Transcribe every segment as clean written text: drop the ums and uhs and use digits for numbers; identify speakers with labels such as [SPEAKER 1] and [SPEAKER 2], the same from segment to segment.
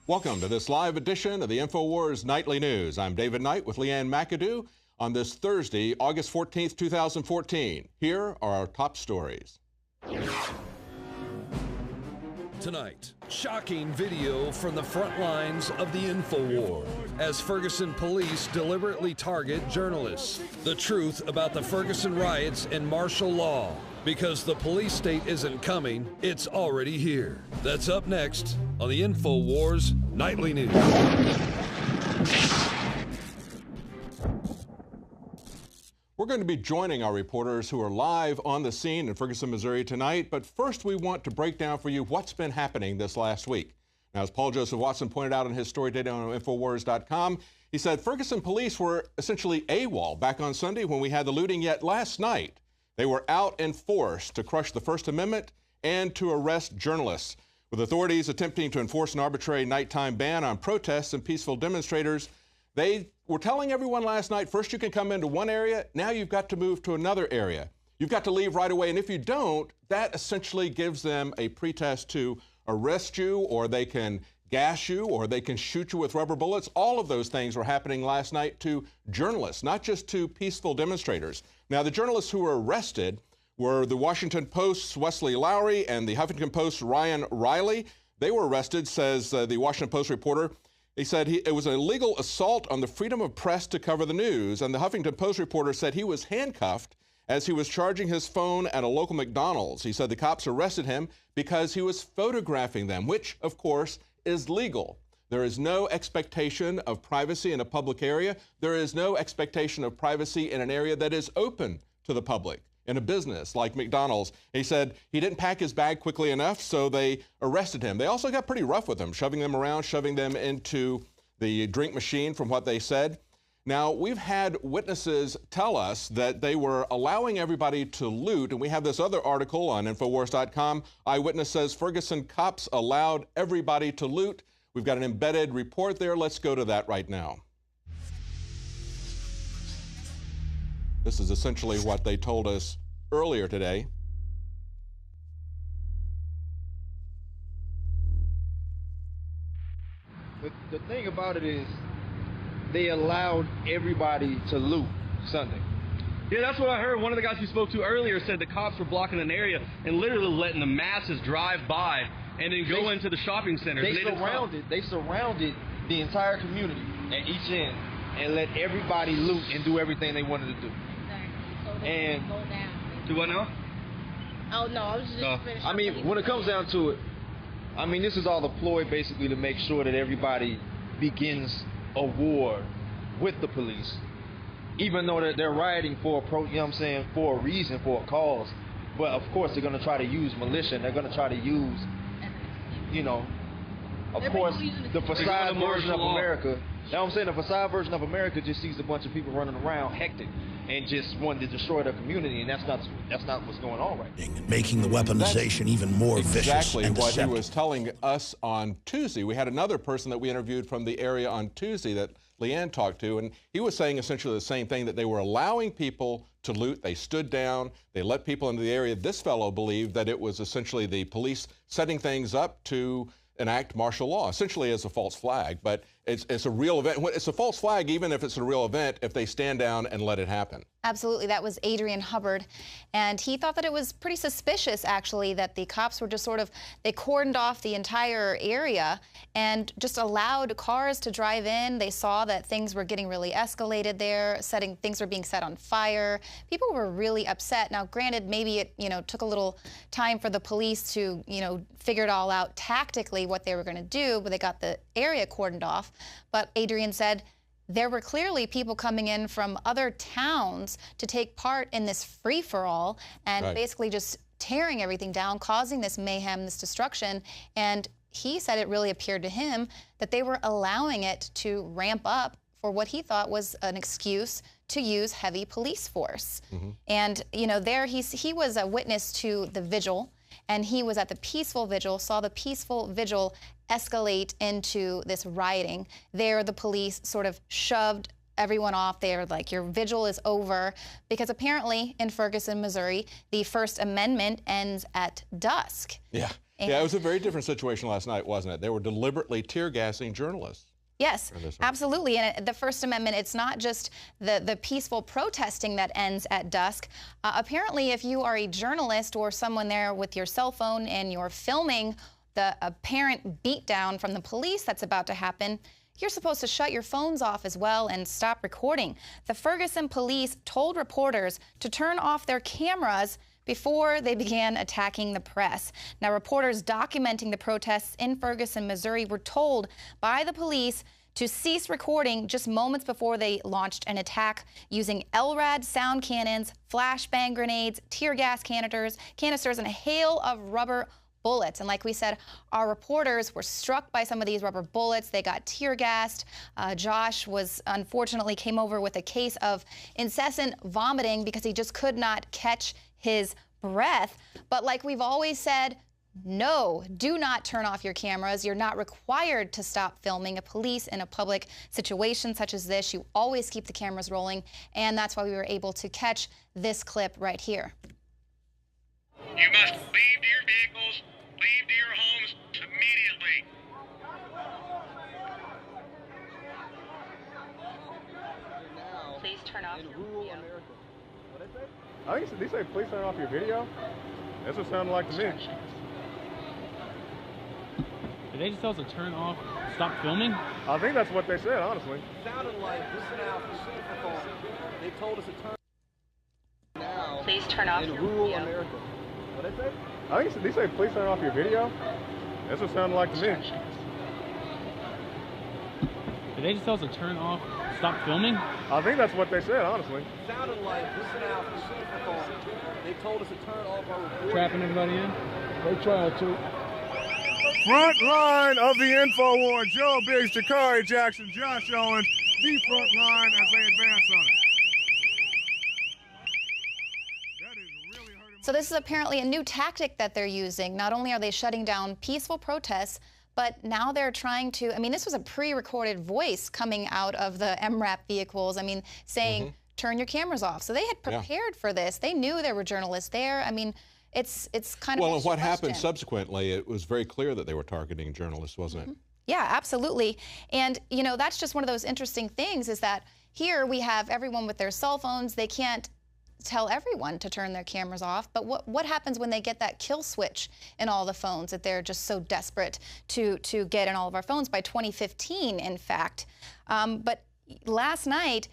[SPEAKER 1] Welcome to this live edition of the InfoWars Nightly News. I'm David Knight with Leanne McAdoo on this Thursday, August 14th, 2014. Here are our top stories.
[SPEAKER 2] Tonight, shocking video from the front lines of the InfoWar as Ferguson police deliberately target journalists. The truth about the Ferguson riots and martial law. Because the police state isn't coming, it's already here. That's up next on the InfoWars Nightly News.
[SPEAKER 1] We're going to be joining our reporters who are live on the scene in Ferguson, Missouri tonight, but first we want to break down for you what's been happening this last week. Now, as Paul Joseph Watson pointed out in his story today on Infowars.com, he said Ferguson police were essentially AWOL back on Sunday when we had the looting, yet last night they were out in force to crush the First Amendment and to arrest journalists, with authorities attempting to enforce an arbitrary nighttime ban on protests and peaceful demonstrators. They were telling everyone last night, first you can come into one area, now you've got to move to another area. You've got to leave right away, and if you don't, that essentially gives them a pretext to arrest you, or they can gas you, or they can shoot you with rubber bullets. All of those things were happening last night to journalists, not just to peaceful demonstrators. Now, the journalists who were arrested were the Washington Post's Wesley Lowery and the Huffington Post's Ryan Riley. They were arrested, says the Washington Post reporter. He said it was an illegal assault on the freedom of press to cover the news, and the Huffington Post reporter said he was handcuffed as he was charging his phone at a local McDonald's. He said the cops arrested him because he was photographing them, which, of course, is legal. There is no expectation of privacy in a public area. There is no expectation of privacy in an area that is open to the public, in a business like McDonald's. He said he didn't pack his bag quickly enough, so they arrested him. They also got pretty rough with him, shoving them around, shoving them into the drink machine, from what they said. Now, we've had witnesses tell us that they were allowing everybody to loot, and we have this other article on Infowars.com. Eyewitness says Ferguson cops allowed everybody to loot. We've got an embedded report there. Let's go to that right now. This is essentially what they told us earlier today.
[SPEAKER 3] The thing about it is they allowed everybody to loot Sunday.
[SPEAKER 4] Yeah, that's what I heard. One of the guys we spoke to earlier said the cops were blocking an area and literally letting the masses drive by and then go into the shopping centers.
[SPEAKER 3] They surrounded the entire community at each end and let everybody loot and do everything they wanted to do.
[SPEAKER 5] So
[SPEAKER 3] and
[SPEAKER 5] go down.
[SPEAKER 4] Do what now?
[SPEAKER 5] Oh no, I was just finishing.
[SPEAKER 3] I mean, when it comes down to it, I mean, this is all a ploy basically to make sure that everybody begins a war with the police, even though they're rioting for a you know what I'm saying, for a reason, for a cause. But of course they're going to try to use militia, and they're going to try to use, you know, of course, the facade version of America. You know what I'm saying? The facade version of America just sees a bunch of people running around hectic and just wanting to destroy their community, and that's not what's going on right now.
[SPEAKER 6] Making the weaponization even more vicious and
[SPEAKER 1] exactly what
[SPEAKER 6] deceptive.
[SPEAKER 1] he was telling us on Tuesday. We had another person that we interviewed from the area on Tuesday that Leanne talked to, and he was saying essentially the same thing, that they were allowing people to loot. They stood down. They let people into the area. This fellow believed that it was essentially the police setting things up to enact martial law, essentially as a false flag. But it's a real event. It's a false flag even if it's a real event, if they stand down and let it happen.
[SPEAKER 7] Absolutely. That was Adrian Hubbard. And he thought that it was pretty suspicious, actually, that the cops were just they cordoned off the entire area and just allowed cars to drive in. They saw that things were getting really escalated there, things were being set on fire. People were really upset. Now, granted, maybe it, took a little time for the police to, figure it all out tactically what they were going to do, but they got the area cordoned off. But Adrian said there were clearly people coming in from other towns to take part in this free-for-all and basically just tearing everything down, causing this mayhem, this destruction. And he said it really appeared to him that they were allowing it to ramp up for what he thought was an excuse to use heavy police force. And, there he was a witness to the vigil, and he was at the peaceful vigil, saw the peaceful vigil escalate into this rioting. There, the police sort of shoved everyone off. They were like, your vigil is over, because apparently in Ferguson, Missouri, the First Amendment ends at dusk.
[SPEAKER 1] Yeah. Yeah, it was a very different situation last night, wasn't it? They were deliberately tear gassing journalists.
[SPEAKER 7] Yes, absolutely. And the First Amendment, it's not just the peaceful protesting that ends at dusk. Apparently, if you are a journalist or someone there with your cell phone and you're filming the apparent beatdown from the police that's about to happen, you're supposed to shut your phones off as well and stop recording. The Ferguson police told reporters to turn off their cameras before they began attacking the press. Now, reporters documenting the protests in Ferguson, Missouri were told by the police to cease recording just moments before they launched an attack using LRAD sound cannons, flashbang grenades, tear gas canisters, and a hail of rubber bullets. And like we said, our reporters were struck by some of these rubber bullets. They got tear gassed. Josh unfortunately came over with a case of incessant vomiting because he just could not catch his breath. But like we've always said, no, do not turn off your cameras. You're not required to stop filming. Police in a public situation such as this, you always keep the cameras rolling, and that's why we were able to catch this clip right here.
[SPEAKER 8] You must leave to your vehicles, leave to your homes immediately.
[SPEAKER 9] Please turn off your video.
[SPEAKER 10] I think they say please turn off your video. That's what it sounded like to me.
[SPEAKER 11] Did they just tell us to turn off, stop filming?
[SPEAKER 10] I think that's what they said, honestly.
[SPEAKER 12] It sounded like, listen out, they told us to turn now.
[SPEAKER 9] Please turn off your
[SPEAKER 12] rural
[SPEAKER 9] video.
[SPEAKER 12] America. What did they say?
[SPEAKER 10] I think they say please turn off your video. That's what it sounded like to me.
[SPEAKER 11] Did they just tell us to turn off, stop filming?
[SPEAKER 10] I think that's what they said, honestly.
[SPEAKER 12] It sounded like, listen out, they told us to turn off our recording.
[SPEAKER 11] Trapping everybody in?
[SPEAKER 10] They tried to. Front line of the info war. Joe Biggs, Jakari Jackson, Josh Owens, the front line as they advance on it. That is really hurting.
[SPEAKER 7] So this is apparently a new tactic that they're using. Not only are they shutting down peaceful protests, but now they're trying to, I mean, this was a pre-recorded voice coming out of the MRAP vehicles, I mean, saying, turn your cameras off. So they had prepared for this. They knew there were journalists there. I mean, it's kind of.
[SPEAKER 1] Well, and what happened subsequently, it was very clear that they were targeting journalists, wasn't it?
[SPEAKER 7] Yeah, absolutely. And, you know, that's just one of those interesting things is that here we have everyone with their cell phones. They can't tell everyone to turn their cameras off. But what happens when they get that kill switch in all the phones that they're just so desperate to get in all of our phones by 2015, in fact. But last night,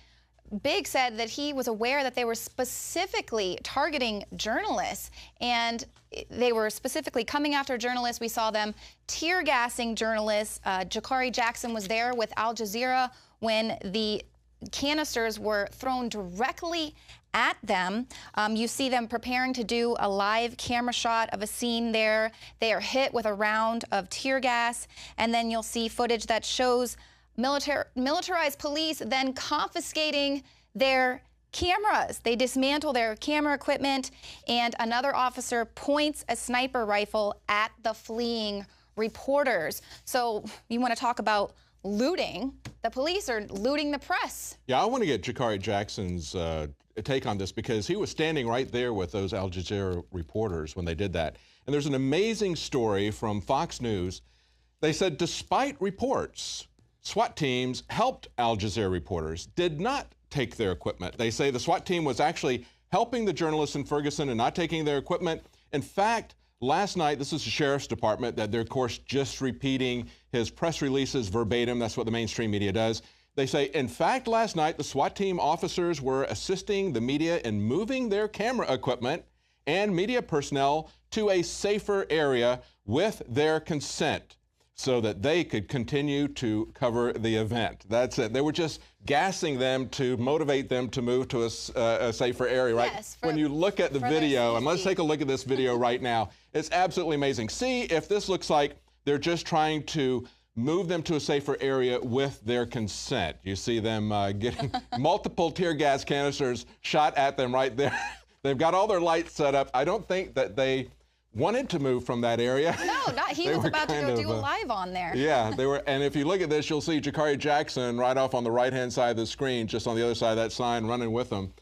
[SPEAKER 7] Big said that he was aware that they were specifically targeting journalists, and they were specifically coming after journalists. We saw them tear gassing journalists. Jakari Jackson was there with Al Jazeera when the canisters were thrown directly at them. You see them preparing to do a live camera shot of a scene there. They are hit with a round of tear gas, and then you'll see footage that shows militarized police then confiscating their cameras. They dismantle their camera equipment, and another officer points a sniper rifle at the fleeing reporters. So you want to talk about looting? The police are looting the press.
[SPEAKER 1] Yeah, I want to get Jakari Jackson's take on this because he was standing right there with those Al Jazeera reporters when they did that. And there's an amazing story from Fox News. They said despite reports, SWAT teams helped Al Jazeera reporters, did not take their equipment. They say the SWAT team was actually helping the journalists in Ferguson and not taking their equipment. In fact, last night, this is the Sheriff's Department that they're, of course, just repeating his press releases verbatim. That's what the mainstream media does. They say, in fact, last night, the SWAT team officers were assisting the media in moving their camera equipment and media personnel to a safer area with their consent, so that they could continue to cover the event. That's it. They were just gassing them to motivate them to move to a safer area, right?
[SPEAKER 7] Yes,
[SPEAKER 1] when you look at the video, and let's take a look at this video right now, it's absolutely amazing. See if this looks like they're just trying to move them to a safer area with their consent. You see them getting multiple tear gas canisters shot at them right there. They've got all their lights set up. I don't think that they wanted to move from that area.
[SPEAKER 7] No, not he was about to go do a live on there.
[SPEAKER 1] Yeah, they were, and if you look at this, you'll see Jakari Jackson right off on the right-hand side of the screen, just on the other side of that sign, running with them.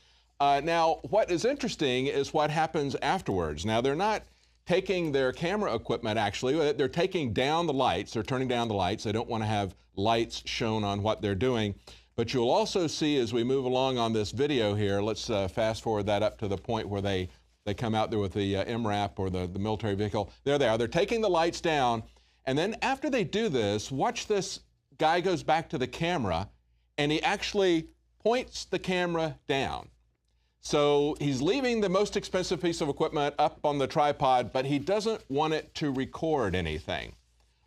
[SPEAKER 1] Now, what is interesting is what happens afterwards. Now, they're not taking their camera equipment, actually, they're taking down the lights. They're turning down the lights. They don't want to have lights shown on what they're doing. But you'll also see as we move along on this video here, let's fast forward that up to the point where they come out there with the MRAP or the military vehicle. There they are. They're taking the lights down. And then after they do this, watch this guy goes back to the camera and he actually points the camera down. So he's leaving the most expensive piece of equipment up on the tripod, but he doesn't want it to record anything.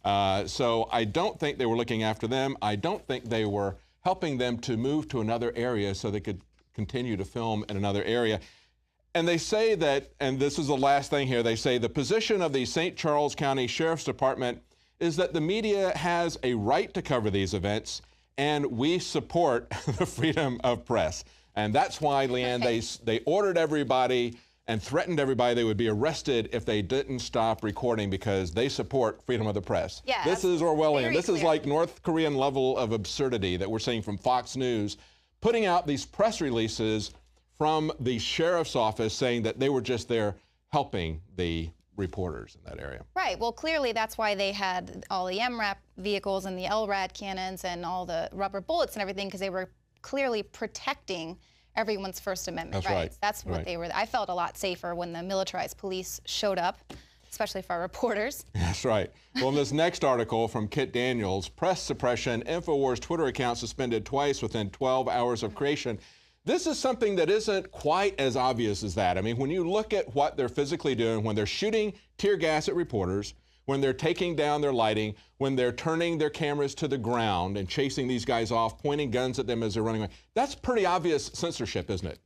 [SPEAKER 1] So I don't think they were looking after them. I don't think they were helping them to move to another area so they could continue to film in another area. And they say that, and this is the last thing here, they say the position of the St. Charles County Sheriff's Department is that the media has a right to cover these events, and we support the freedom of press. And that's why, Leanne, they ordered everybody and threatened everybody they would be arrested if they didn't stop recording because they support freedom of the press.
[SPEAKER 7] Yeah,
[SPEAKER 1] this is Orwellian. This is
[SPEAKER 7] clear.
[SPEAKER 1] like North Korean level of absurdity that we're seeing from Fox News, putting out these press releases from the sheriff's office saying that they were just there helping the reporters in that area.
[SPEAKER 7] Right. Well, clearly that's why they had all the MRAP vehicles and the LRAD cannons and all the rubber bullets and everything, because they were clearly protecting everyone's First Amendment rights.
[SPEAKER 1] Right.
[SPEAKER 7] That's what they were. I felt a lot safer when the militarized police showed up, especially for our reporters.
[SPEAKER 1] That's right. Well, in this next article from Kit Daniels, press suppression, InfoWars Twitter account suspended twice within 12 hours of creation. This is something that isn't quite as obvious as that. I mean, when you look at what they're physically doing, when they're shooting tear gas at reporters, when they're taking down their lighting, when they're turning their cameras to the ground and chasing these guys off, pointing guns at them as they're running away, that's pretty obvious censorship, isn't it?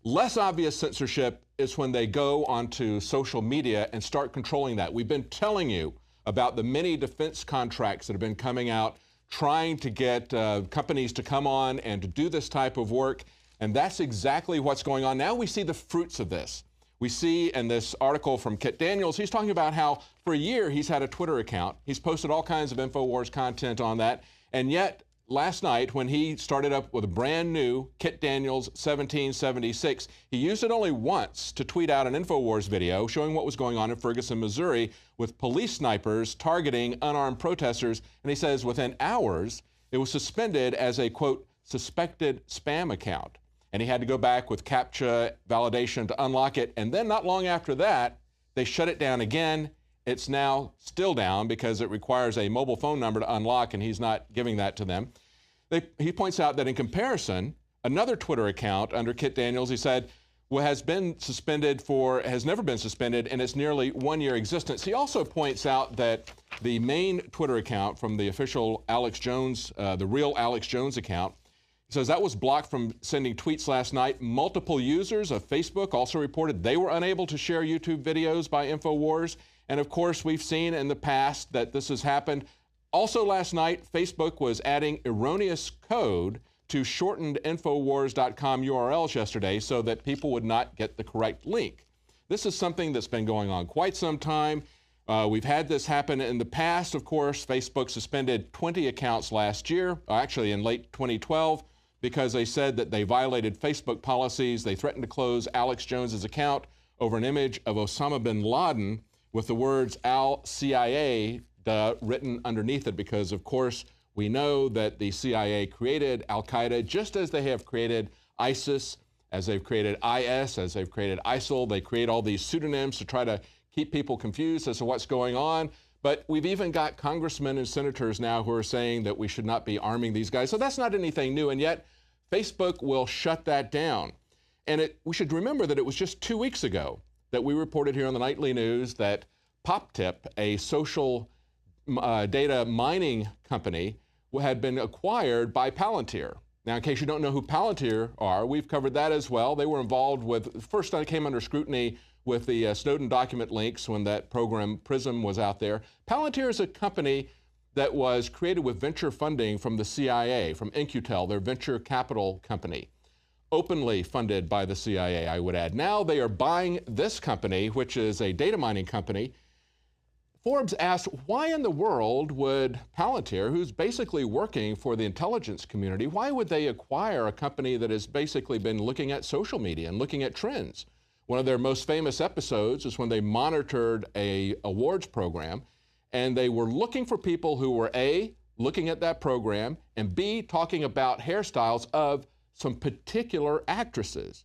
[SPEAKER 1] Less obvious censorship is when they go onto social media and start controlling that. We've been telling you about the many defense contracts that have been coming out, trying to get companies to come on and to do this type of work. And that's exactly what's going on. Now we see the fruits of this. We see in this article from Kit Daniels, he's talking about how for a year he's had a Twitter account. He's posted all kinds of InfoWars content on that. And yet, last night, when he started up with a brand new Kit Daniels 1776, he used it only once to tweet out an InfoWars video showing what was going on in Ferguson, Missouri, with police snipers targeting unarmed protesters. And he says within hours, it was suspended as a, quote, suspected spam account. And he had to go back with CAPTCHA validation to unlock it. And then not long after that, they shut it down again. It's now still down because it requires a mobile phone number to unlock, and he's not giving that to them. He points out that in comparison, another Twitter account under Kit Daniels, he said, has never been suspended in its nearly one-year existence. He also points out that the main Twitter account from the official Alex Jones, the real Alex Jones account, says that was blocked from sending tweets last night. Multiple users of Facebook also reported they were unable to share YouTube videos by InfoWars. And of course, we've seen in the past that this has happened. Also last night, Facebook was adding erroneous code to shortened Infowars.com URLs yesterday so that people would not get the correct link. This is something that's been going on quite some time. We've had this happen in the past. Of course, Facebook suspended 20 accounts last year, actually in late 2012, because they said that they violated Facebook policies. They threatened to close Alex Jones's account over an image of Osama bin Laden with the words Al-CIA written underneath it, because, of course, we know that the CIA created Al-Qaeda just as they have created ISIS, as they've created IS, as they've created ISIL. They create all these pseudonyms to try to keep people confused as to what's going on. But we've even got congressmen and senators now who are saying that we should not be arming these guys. So that's not anything new, and yet Facebook will shut that down. And we should remember that it was just 2 weeks ago that we reported here on the Nightly News that PopTip, a social data mining company, had been acquired by Palantir. Now, in case you don't know who Palantir are, we've covered that as well. They were involved with, first I came under scrutiny with the Snowden document leaks when that program PRISM was out there. Palantir is a company that was created with venture funding from the CIA, from In-Q-Tel, their venture capital company, openly funded by the CIA, I would add. Now they are buying this company, which is a data mining company. Forbes asked, why in the world would Palantir, who's basically working for the intelligence community, why would they acquire a company that has basically been looking at social media and looking at trends? One of their most famous episodes is when they monitored a awards program, and they were looking for people who were A, looking at that program, and B, talking about hairstyles of some particular actresses.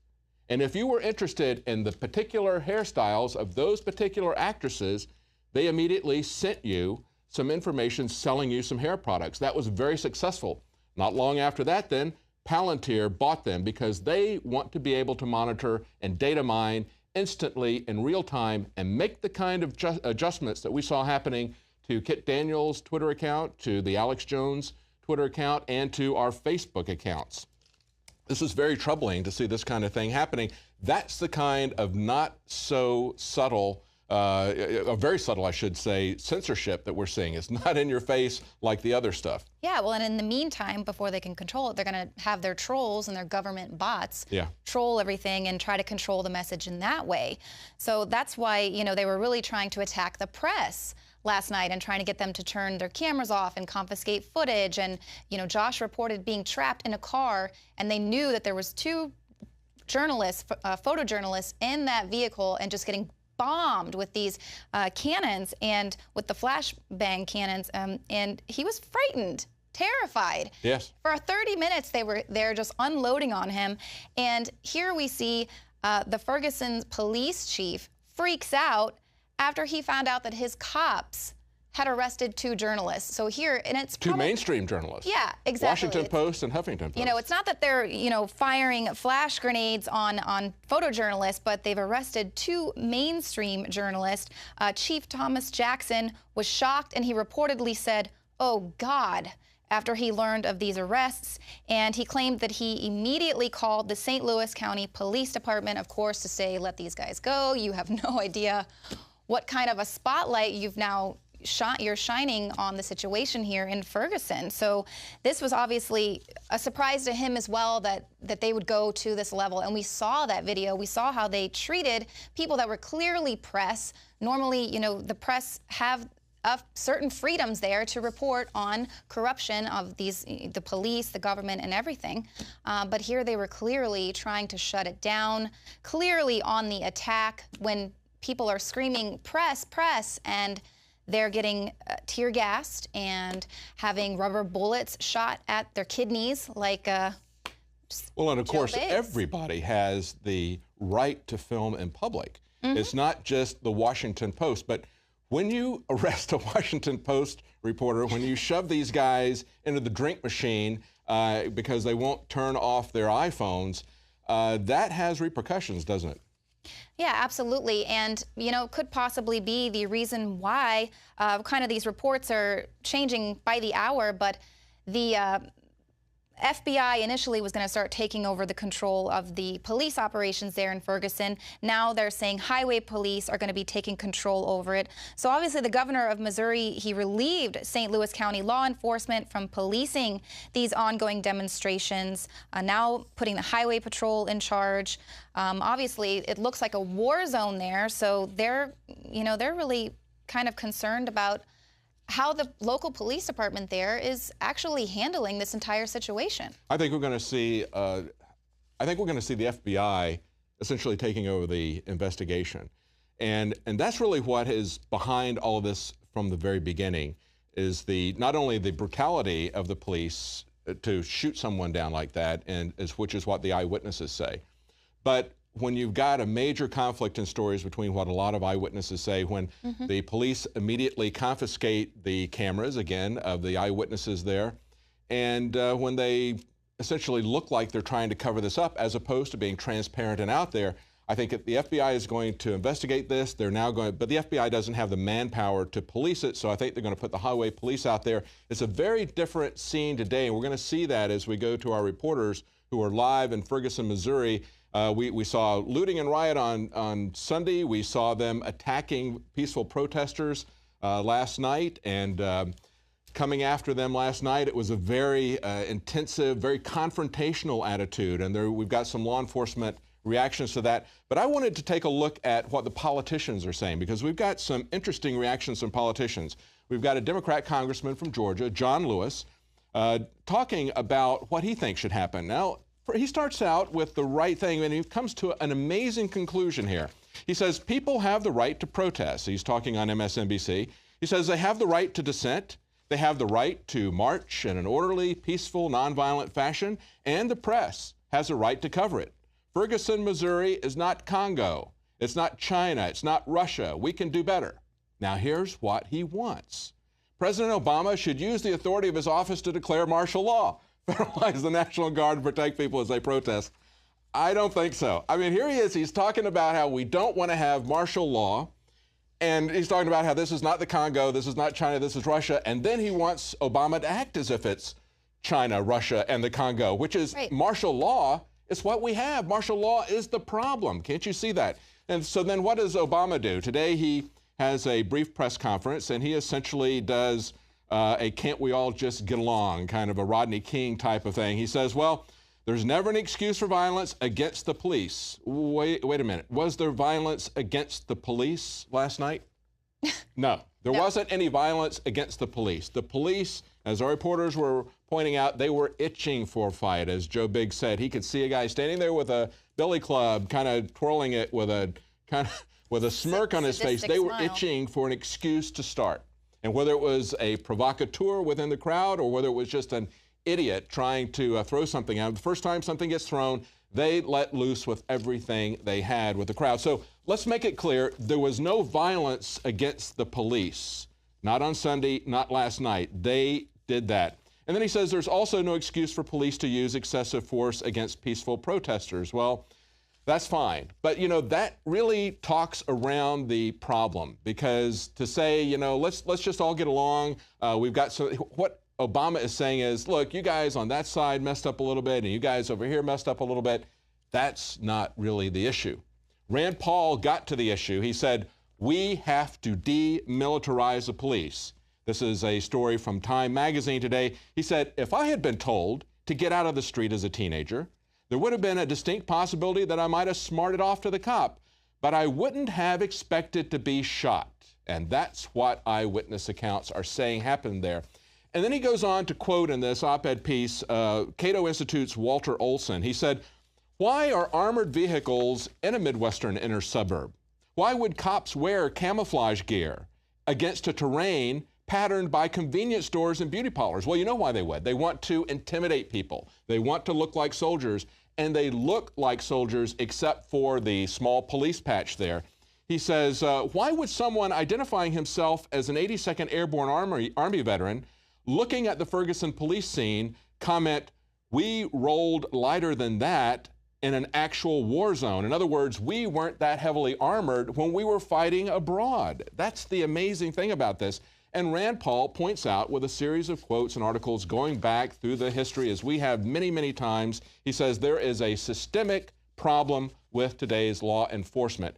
[SPEAKER 1] And if you were interested in the particular hairstyles of those particular actresses, they immediately sent you some information selling you some hair products. That was very successful. Not long after that, then, Palantir bought them because they want to be able to monitor and data mine instantly in real time and make the kind of adjustments that we saw happening to Kit Daniels' Twitter account, to the Alex Jones Twitter account, and to our Facebook accounts. This is very troubling to see this kind of thing happening. That's the kind of not so subtle, very subtle, I should say, censorship that we're seeing. It's not in your face like the other stuff.
[SPEAKER 7] Yeah, well, and in the meantime, before they can control it, they're going to have their trolls and their government bots troll everything and try to control the message in that way. So that's why, you know, they were really trying to attack the press last night and trying to get them to turn their cameras off and confiscate footage. And, you know, Josh reported being trapped in a car, and they knew that there was 2 journalists, photojournalists in that vehicle, and just getting bombed with these cannons and with the flashbang cannons. And he was frightened, terrified.
[SPEAKER 1] Yes.
[SPEAKER 7] For 30 minutes, they were there just unloading on him. And here we see the Ferguson police chief freaks out after he found out that his cops had arrested 2 journalists. So here, and it's
[SPEAKER 1] 2 mainstream journalists.
[SPEAKER 7] Yeah, exactly.
[SPEAKER 1] Washington Post and Huffington Post.
[SPEAKER 7] You know, it's not that they're, you know, firing flash grenades on photojournalists, but they've arrested 2 mainstream journalists. Chief Thomas Jackson was shocked, and he reportedly said, "Oh, God," after he learned of these arrests. And he claimed that he immediately called the St. Louis County Police Department, of course, to say, "Let these guys go. You have no idea what kind of a spotlight you're shining on the situation here in Ferguson." So this was obviously a surprise to him as well, that they would go to this level. And we saw that video. We saw how they treated people that were clearly press. Normally, you know, the press have certain freedoms there to report on corruption of the police, the government, and everything. But here they were clearly trying to shut it down, clearly on the attack when people are screaming, "Press, press," and they're getting tear gassed and having rubber bullets shot at their kidneys like
[SPEAKER 1] well, and of course,
[SPEAKER 7] Biggs.
[SPEAKER 1] everybody has the right to film in public. It's not just the Washington Post, but when you arrest a Washington Post reporter, when you shove these guys into the drink machine because they won't turn off their iPhones, that has repercussions, doesn't it?
[SPEAKER 7] Yeah, absolutely. And, you know, could possibly be the reason why kind of these reports are changing by the hour. But the FBI initially was going to start taking over the control of the police operations there in Ferguson. Now they're saying highway police are going to be taking control over it. So obviously the governor of Missouri, he relieved St. Louis County law enforcement from policing these ongoing demonstrations, now putting the highway patrol in charge. Obviously it looks like a war zone there, so they're really kind of concerned about how the local police department there is actually handling this entire situation.
[SPEAKER 1] I think we're going to see. I think we're going to see the FBI essentially taking over the investigation, and that's really what is behind all of this from the very beginning. Is not only the brutality of the police to shoot someone down like that, which is what the eyewitnesses say, but when you've got a major conflict in stories between what a lot of eyewitnesses say, when the police immediately confiscate the cameras, again, of the eyewitnesses there, and when they essentially look like they're trying to cover this up as opposed to being transparent and out there, I think the FBI is going to investigate this. They're now going, but the FBI doesn't have the manpower to police it, so I think they're going to put the highway police out there. It's a very different scene today, and we're going to see that as we go to our reporters who are live in Ferguson, Missouri. We saw looting and riot on Sunday. We saw them attacking peaceful protesters last night and coming after them last night. It was a very intensive, very confrontational attitude, and we've got some law enforcement reactions to that. But I wanted to take a look at what the politicians are saying, because we've got some interesting reactions from politicians. We've got a Democrat congressman from Georgia, John Lewis, talking about what he thinks should happen. Now, he starts out with the right thing, and he comes to an amazing conclusion here. He says, people have the right to protest. He's talking on MSNBC. He says they have the right to dissent. They have the right to march in an orderly, peaceful, nonviolent fashion, and the press has a right to cover it. Ferguson, Missouri is not Congo. It's not China. It's not Russia. We can do better. Now, here's what he wants. President Obama should use the authority of his office to declare martial law, federalize the National Guard, and protect people as they protest. I don't think so. I mean, here he is. He's talking about how we don't want to have martial law. And he's talking about how this is not the Congo, this is not China, this is Russia. And then he wants Obama to act as if it's China, Russia, and the Congo, which is martial law. It's what we have. Martial law is the problem. Can't you see that? And so then what does Obama do? Today he has a brief press conference, and he essentially does a can't we all just get along, kind of a Rodney King type of thing. He says, well, there's never an excuse for violence against the police. Wait a minute. Was there violence against the police last night? No, there wasn't any violence against the police. The police, as our reporters were pointing out, they were itching for a fight. As Joe Biggs said, he could see a guy standing there with a billy club, kind of twirling it with a smirk on his face. They were itching for an excuse to start. And whether it was a provocateur within the crowd or whether it was just an idiot trying to throw something out. The first time something gets thrown, they let loose with everything they had with the crowd. So let's make it clear, there was no violence against the police. Not on Sunday, not last night. They did that. And then he says there's also no excuse for police to use excessive force against peaceful protesters. Well, that's fine. But, you know, that really talks around the problem, because to say, you know, let's just all get along. We've got what Obama is saying is, look, you guys on that side messed up a little bit, and you guys over here messed up a little bit. That's not really the issue. Rand Paul got to the issue. He said, we have to demilitarize the police. This is a story from Time magazine today. He said, if I had been told to get out of the street as a teenager, there would have been a distinct possibility that I might have smarted off to the cop, but I wouldn't have expected to be shot. And that's what eyewitness accounts are saying happened there. And then he goes on to quote in this op-ed piece, Cato Institute's Walter Olson. He said, why are armored vehicles in a Midwestern inner suburb? Why would cops wear camouflage gear against a terrain patterned by convenience stores and beauty parlors? Well, you know why they would. They want to intimidate people. They want to look like soldiers, and they look like soldiers except for the small police patch there. He says, why would someone identifying himself as an 82nd Airborne Army veteran looking at the Ferguson police scene comment, we rolled lighter than that in an actual war zone? In other words, we weren't that heavily armored when we were fighting abroad. That's the amazing thing about this. And Rand Paul points out with a series of quotes and articles going back through the history, as we have many, many times, he says there is a systemic problem with today's law enforcement.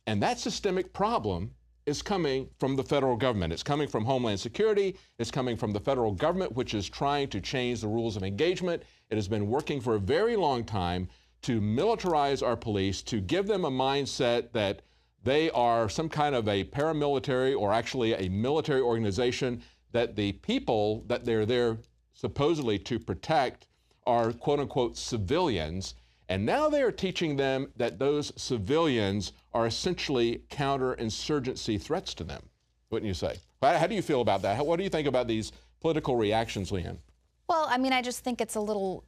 [SPEAKER 1] And that systemic problem is coming from the federal government. It's coming from Homeland Security. It's coming from the federal government, which is trying to change the rules of engagement. It has been working for a very long time to militarize our police, to give them a mindset that they are some kind of a paramilitary or actually a military organization, that the people that they're there supposedly to protect are quote-unquote civilians. And now they are teaching them that those civilians are essentially counterinsurgency threats to them. Wouldn't you say? How do you feel about that? What do you think about these political reactions, Leanne?
[SPEAKER 7] Well, I mean, I just think it's a little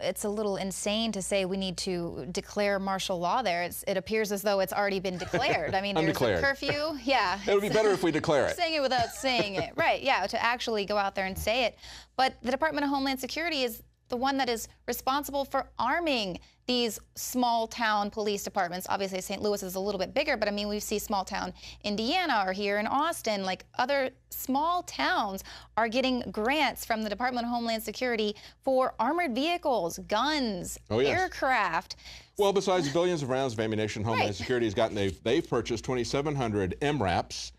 [SPEAKER 7] insane to say we need to declare martial law there. It appears as though it's already been declared. I mean, there's a curfew. Yeah.
[SPEAKER 1] It would be better if we declare it.
[SPEAKER 7] Saying it without saying it. Right, yeah, to actually go out there and say it. But the Department of Homeland Security is the one that is responsible for arming these small town police departments. Obviously, St. Louis is a little bit bigger, but I mean, we see small town Indiana or here in Austin, like other small towns are getting grants from the Department of Homeland Security for armored vehicles, guns, aircraft.
[SPEAKER 1] Well, besides billions of rounds of ammunition, Homeland Security has gotten, they've purchased 2,700 MRAPs,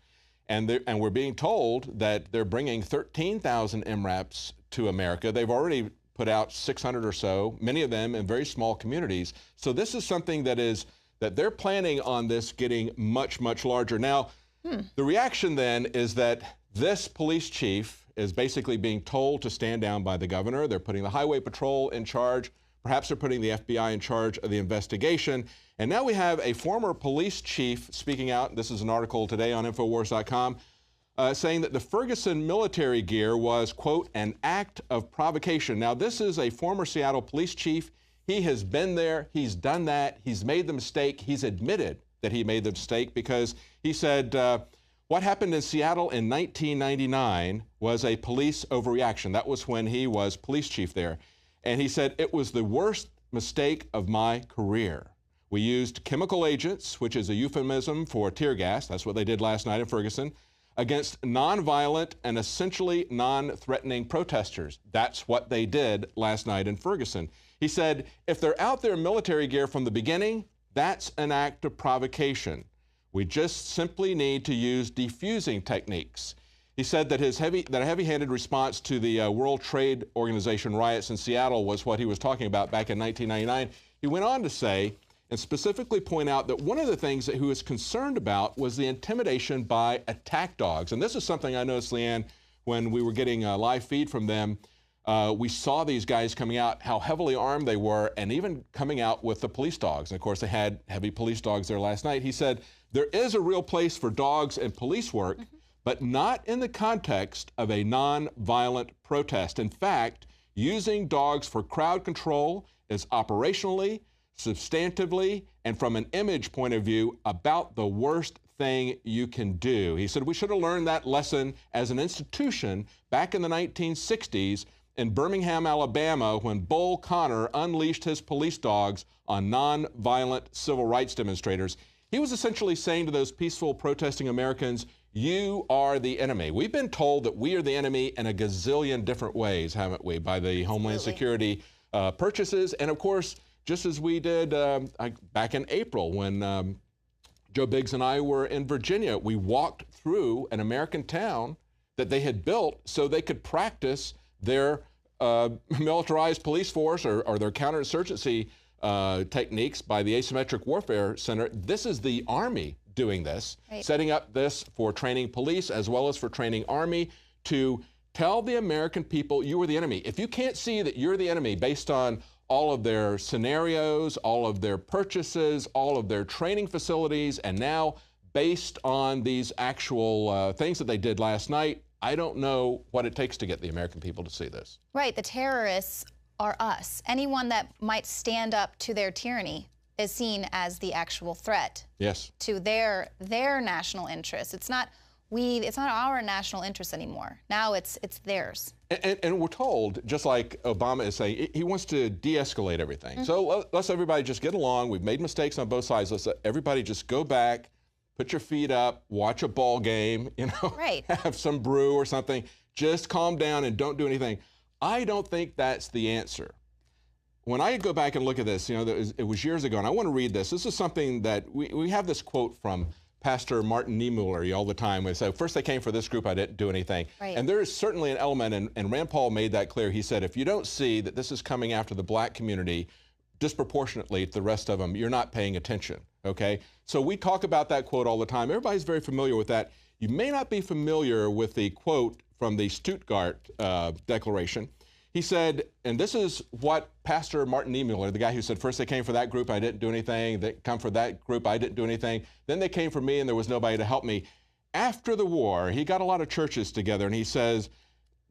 [SPEAKER 1] and we're being told that they're bringing 13,000 MRAPs to America. They've already put out 600 or so, many of them in very small communities. So this is something that they're planning on this getting much, much larger. Now, the reaction then is that this police chief is basically being told to stand down by the governor. They're putting the highway patrol in charge. Perhaps they're putting the FBI in charge of the investigation. And now we have a former police chief speaking out. This is an article today on Infowars.com saying that the Ferguson military gear was, quote, an act of provocation. Now, this is a former Seattle police chief. He has been there. He's done that. He's made the mistake. He's admitted that he made the mistake because he said what happened in Seattle in 1999 was a police overreaction. That was when he was police chief there. And he said, it was the worst mistake of my career. We used chemical agents, which is a euphemism for tear gas. That's what they did last night in Ferguson, against nonviolent and essentially non-threatening protesters. That's what they did last night in Ferguson. He said, if they're out there in military gear from the beginning, that's an act of provocation. We just simply need to use defusing techniques. He said that a heavy-handed response to the World Trade Organization riots in Seattle was what he was talking about back in 1999. He went on to say, and specifically point out that one of the things that he was concerned about was the intimidation by attack dogs. And this is something I noticed, Leanne, when we were getting a live feed from them. We saw these guys coming out, how heavily armed they were, and even coming out with the police dogs. And of course, they had heavy police dogs there last night. He said, there is a real place for dogs and police work, but not in the context of a non-violent protest. In fact, using dogs for crowd control is operationally, substantively, and from an image point of view, about the worst thing you can do. He said we should have learned that lesson as an institution back in the 1960s in Birmingham, Alabama, when Bull Connor unleashed his police dogs on non-violent civil rights demonstrators. He was essentially saying to those peaceful protesting Americans, you are the enemy. We've been told that we are the enemy in a gazillion different ways, haven't we, by the Homeland Security purchases. And of course, just as we did back in April when Joe Biggs and I were in Virginia, we walked through an American town that they had built so they could practice their militarized police force or their counterinsurgency techniques by the Asymmetric Warfare Center. This is the Army doing this, setting up this for training police as well as for training Army to tell the American people you are the enemy. If you can't see that you're the enemy based on all of their scenarios, all of their purchases, all of their training facilities, and now based on these actual things that they did last night, I don't know what it takes to get the American people to see this.
[SPEAKER 7] Right, the terrorists are us. Anyone that might stand up to their tyranny is seen as the actual threat to their national interests. It's not our national interest anymore. Now it's theirs.
[SPEAKER 1] And we're told, just like Obama is saying, he wants to de-escalate everything. So let's everybody just get along. We've made mistakes on both sides. Let's everybody just go back, put your feet up, watch a ball game, you know, have some brew or something. Just calm down and don't do anything. I don't think that's the answer. When I go back and look at this, you know, it was years ago, and I want to read this. This is something that we have this quote from Pastor Martin Niemöller all the time. We say, first they came for this group, I didn't do anything. And there is certainly an element, and Rand Paul made that clear. He said, if you don't see that this is coming after the black community disproportionately to the rest of them, you're not paying attention, okay? So we talk about that quote all the time. Everybody's very familiar with that. You may not be familiar with the quote from the Stuttgart Declaration. He said, and this is what Pastor Martin Niemöller, the guy who said, first they came for that group, I didn't do anything. They come for that group, I didn't do anything. Then they came for me and there was nobody to help me. After the war, he got a lot of churches together and he says,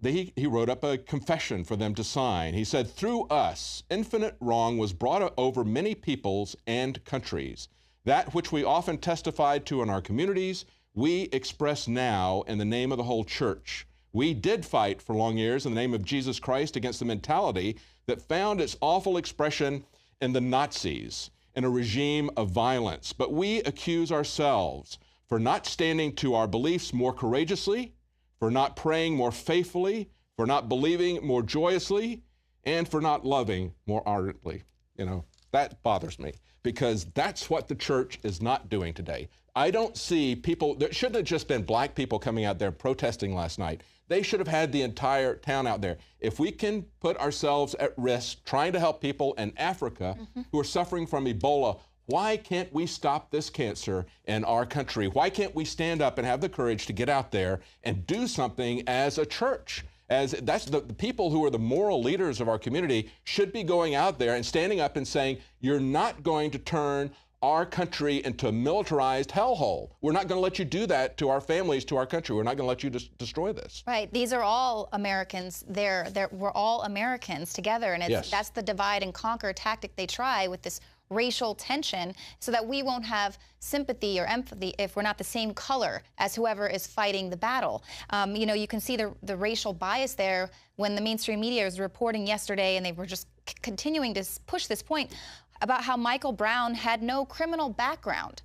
[SPEAKER 1] he wrote up a confession for them to sign. He said, through us, infinite wrong was brought over many peoples and countries. That which we often testified to in our communities, we express now in the name of the whole church. We did fight for long years in the name of Jesus Christ against the mentality that found its awful expression in the Nazis, in a regime of violence. But we accuse ourselves for not standing to our beliefs more courageously, for not praying more faithfully, for not believing more joyously, and for not loving more ardently. You know, that bothers me because that's what the church is not doing today. I don't see people, there shouldn't have just been black people coming out there protesting last night. They should have had the entire town out there. If we can put ourselves at risk trying to help people in Africa who are suffering from Ebola, why can't we stop this cancer in our country? Why can't we stand up and have the courage to get out there and do something as a church, as that's the people who are the moral leaders of our community should be going out there and standing up and saying, you're not going to turn our country into a militarized hellhole. We're not going to let you do that to our families, to our country. We're not going to let you destroy this.
[SPEAKER 7] Right. These are all Americans. We're all Americans together, and that's the divide and conquer tactic they try with this racial tension, so that we won't have sympathy or empathy if we're not the same color as whoever is fighting the battle. You know, you can see the racial bias there when the mainstream media was reporting yesterday, and they were just continuing to push this point about how Michael Brown had no criminal background.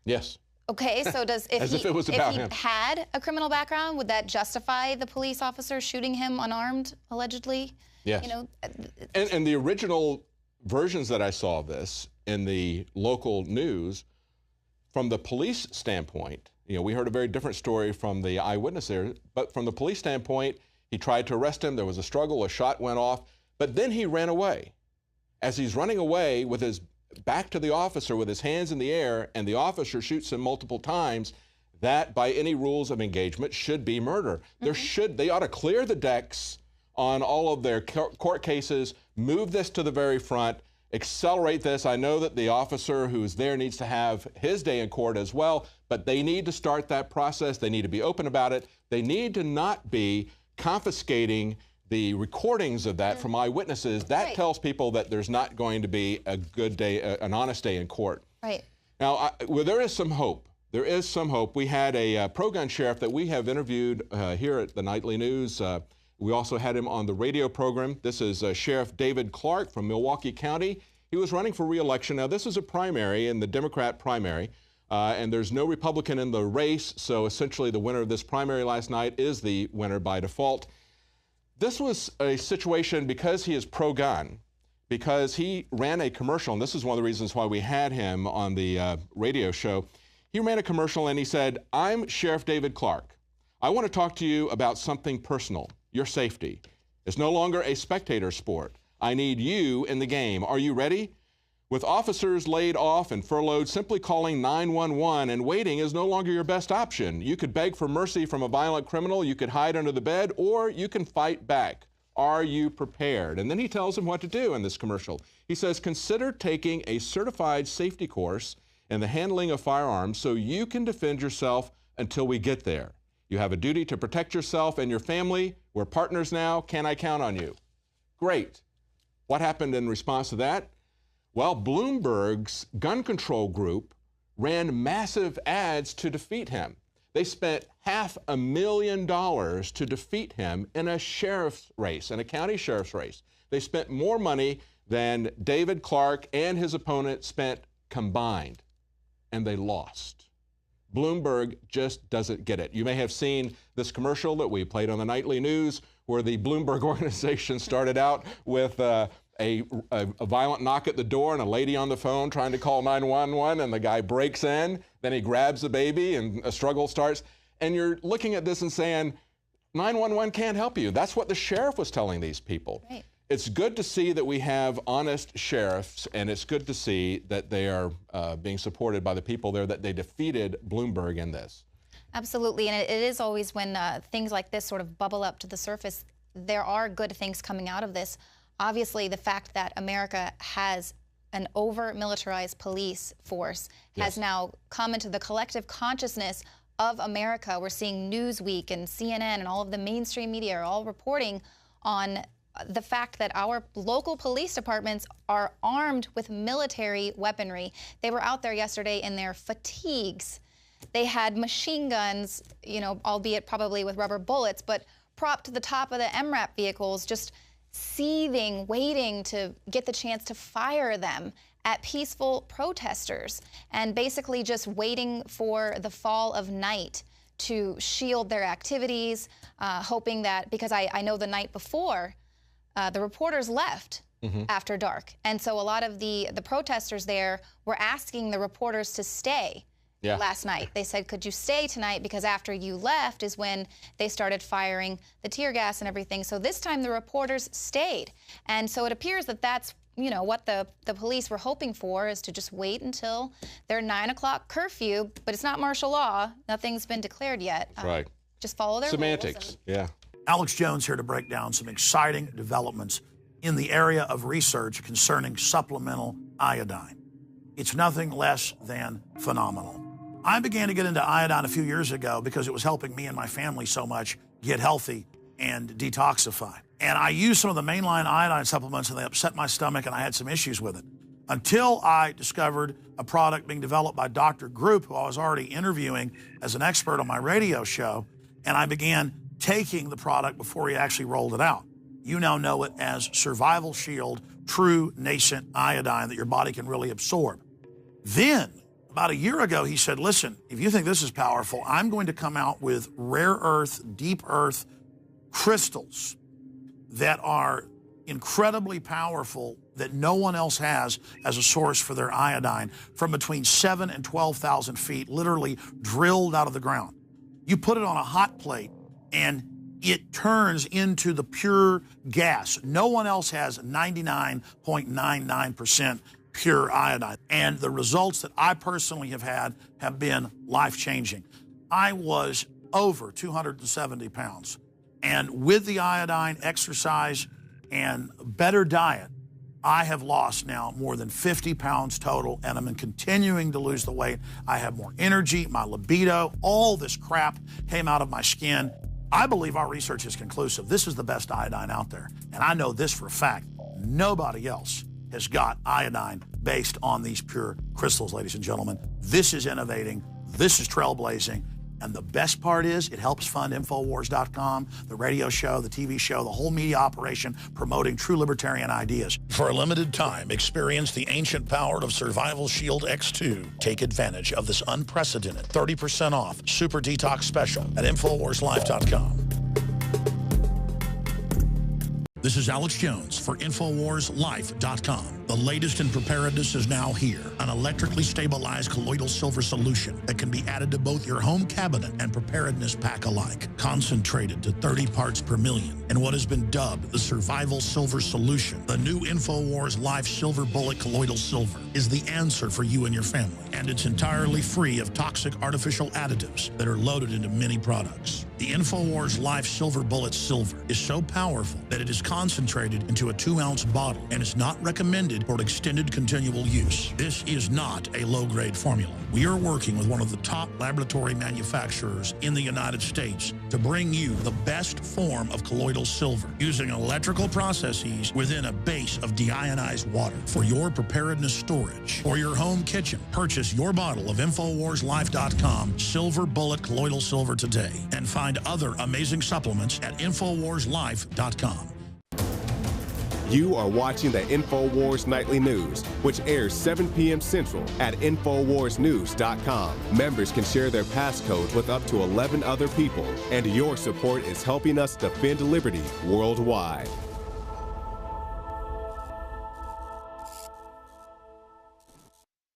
[SPEAKER 1] Yes.
[SPEAKER 7] Okay, so
[SPEAKER 1] if he
[SPEAKER 7] had a criminal background, would that justify the police officer shooting him unarmed, allegedly?
[SPEAKER 1] Yes.
[SPEAKER 7] You know,
[SPEAKER 1] and the original versions that I saw of this in the local news, from the police standpoint, you know, we heard a very different story from the eyewitness there, but from the police standpoint, he tried to arrest him, there was a struggle, a shot went off, but then he ran away. As he's running away with his back to the officer with his hands in the air, and the officer shoots him multiple times, that by any rules of engagement should be murder. They ought to clear the decks on all of their court cases, move this to the very front, accelerate this. I know that the officer who's there needs to have his day in court as well, but they need to start that process. They need to be open about it. They need to not be confiscating the recordings of that from eyewitnesses. That tells people that there's not going to be a good day, an honest day in court.
[SPEAKER 7] Right.
[SPEAKER 1] Now, well, there is some hope. There is some hope. We had a pro-gun sheriff that we have interviewed here at the Nightly News. We also had him on the radio program. This is Sheriff David Clark from Milwaukee County. He was running for re-election. Now, this is a primary, in the Democrat primary, and there's no Republican in the race, so essentially the winner of this primary last night is the winner by default. This was a situation because he is pro-gun, because he ran a commercial, and this is one of the reasons why we had him on the radio show. He ran a commercial and he said, I'm Sheriff David Clark. I want to talk to you about something personal, your safety. It's no longer a spectator sport. I need you in the game. Are you ready? With officers laid off and furloughed, simply calling 911 and waiting is no longer your best option. You could beg for mercy from a violent criminal, you could hide under the bed, or you can fight back. Are you prepared? And then he tells him what to do in this commercial. He says, consider taking a certified safety course in the handling of firearms so you can defend yourself until we get there. You have a duty to protect yourself and your family. We're partners now. Can I count on you? Great. What happened in response to that? Well, Bloomberg's gun control group ran massive ads to defeat him. They spent $500,000 to defeat him in a sheriff's race, in a county sheriff's race. They spent more money than David Clark and his opponent spent combined, and they lost. Bloomberg just doesn't get it. You may have seen this commercial that we played on the Nightly News where the Bloomberg organization started out with a violent knock at the door and a lady on the phone trying to call 911, and the guy breaks in, then he grabs the baby and a struggle starts. And you're looking at this and saying, 911 can't help you. That's what the sheriff was telling these people. Right. It's good to see that we have honest sheriffs, and it's good to see that they are being supported by the people there, that they defeated Bloomberg in this.
[SPEAKER 7] Absolutely, and it is always when things like this sort of bubble up to the surface, there are good things coming out of this. Obviously, the fact that America has an over-militarized police force has now come into the collective consciousness of America. We're seeing Newsweek and CNN and all of the mainstream media are all reporting on the fact that our local police departments are armed with military weaponry. They were out there yesterday in their fatigues. They had machine guns, you know, albeit probably with rubber bullets, but propped to the top of the MRAP vehicles, just seething, waiting to get the chance to fire them at peaceful protesters, and basically just waiting for the fall of night to shield their activities, hoping that, because I know the night before, the reporters left after dark. And so a lot of the protesters there were asking the reporters to stay last night. They said, could you stay tonight? Because after you left is when they started firing the tear gas and everything. So this time the reporters stayed. And so it appears that that's, you know, what the police were hoping for, is to just wait until their 9 o'clock curfew. But it's not martial law. Nothing's been declared yet.
[SPEAKER 1] Right.
[SPEAKER 7] Just follow their
[SPEAKER 1] semantics.
[SPEAKER 7] rules.
[SPEAKER 1] Yeah.
[SPEAKER 6] Alex Jones here to break down some exciting developments in the area of research concerning supplemental iodine. It's nothing less than phenomenal. I began to get into iodine a few years ago because it was helping me and my family so much get healthy and detoxify. And I used some of the mainline iodine supplements and they upset my stomach and I had some issues with it. Until I discovered a product being developed by Dr. Group, who I was already interviewing as an expert on my radio show, and I began taking the product before he actually rolled it out. You now know it as Survival Shield True Nascent Iodine that your body can really absorb. Then, about a year ago, he said, listen, if you think this is powerful, I'm going to come out with rare earth, deep earth crystals that are incredibly powerful that no one else has as a source for their iodine from between 7,000 and 12,000 feet, literally drilled out of the ground. You put it on a hot plate and it turns into the pure gas. No one else has 99.99% pure iodine. And the results that I personally have had have been life-changing. I was over 270 pounds. And with the iodine, exercise, and better diet, I have lost now more than 50 pounds total, and I'm continuing to lose the weight. I have more energy, my libido, all this crap came out of my skin. I believe our research is conclusive. This is the best iodine out there. And I know this for a fact. Nobody else has got iodine based on these pure crystals, ladies and gentlemen. This is innovating. This is trailblazing. And the best part is it helps fund Infowars.com, the radio show, the TV show, the whole media operation promoting true libertarian ideas. For a limited time, experience the ancient power of Survival Shield X2. Take advantage of this unprecedented 30% off Super Detox Special at InfoWarsLife.com. This is Alex Jones for InfoWarsLife.com. The latest in preparedness is now here. An electrically stabilized colloidal silver solution that can be added to both your home cabinet and preparedness pack alike. Concentrated to 30 parts per million in what has been dubbed the Survival Silver Solution. The new InfoWars Life Silver Bullet Colloidal Silver is the answer for you and your family. And it's entirely free of toxic artificial additives that are loaded into many products. The InfoWars Life Silver Bullet Silver is so powerful that it is concentrated into a 2-ounce bottle and is not recommended for extended continual use. This is not a low-grade formula. We are working with one of the top laboratory manufacturers in the United States to bring you the best form of colloidal silver using electrical processes within a base of deionized water for your preparedness storage or your home kitchen. Purchase your bottle of InfoWarsLife.com Silver Bullet Colloidal Silver today and find other amazing supplements at InfoWarsLife.com.
[SPEAKER 13] You are watching the InfoWars Nightly News, which airs 7 p.m. Central at InfoWarsNews.com. Members can share their passcode with up to 11 other people, and your support is helping us defend liberty worldwide.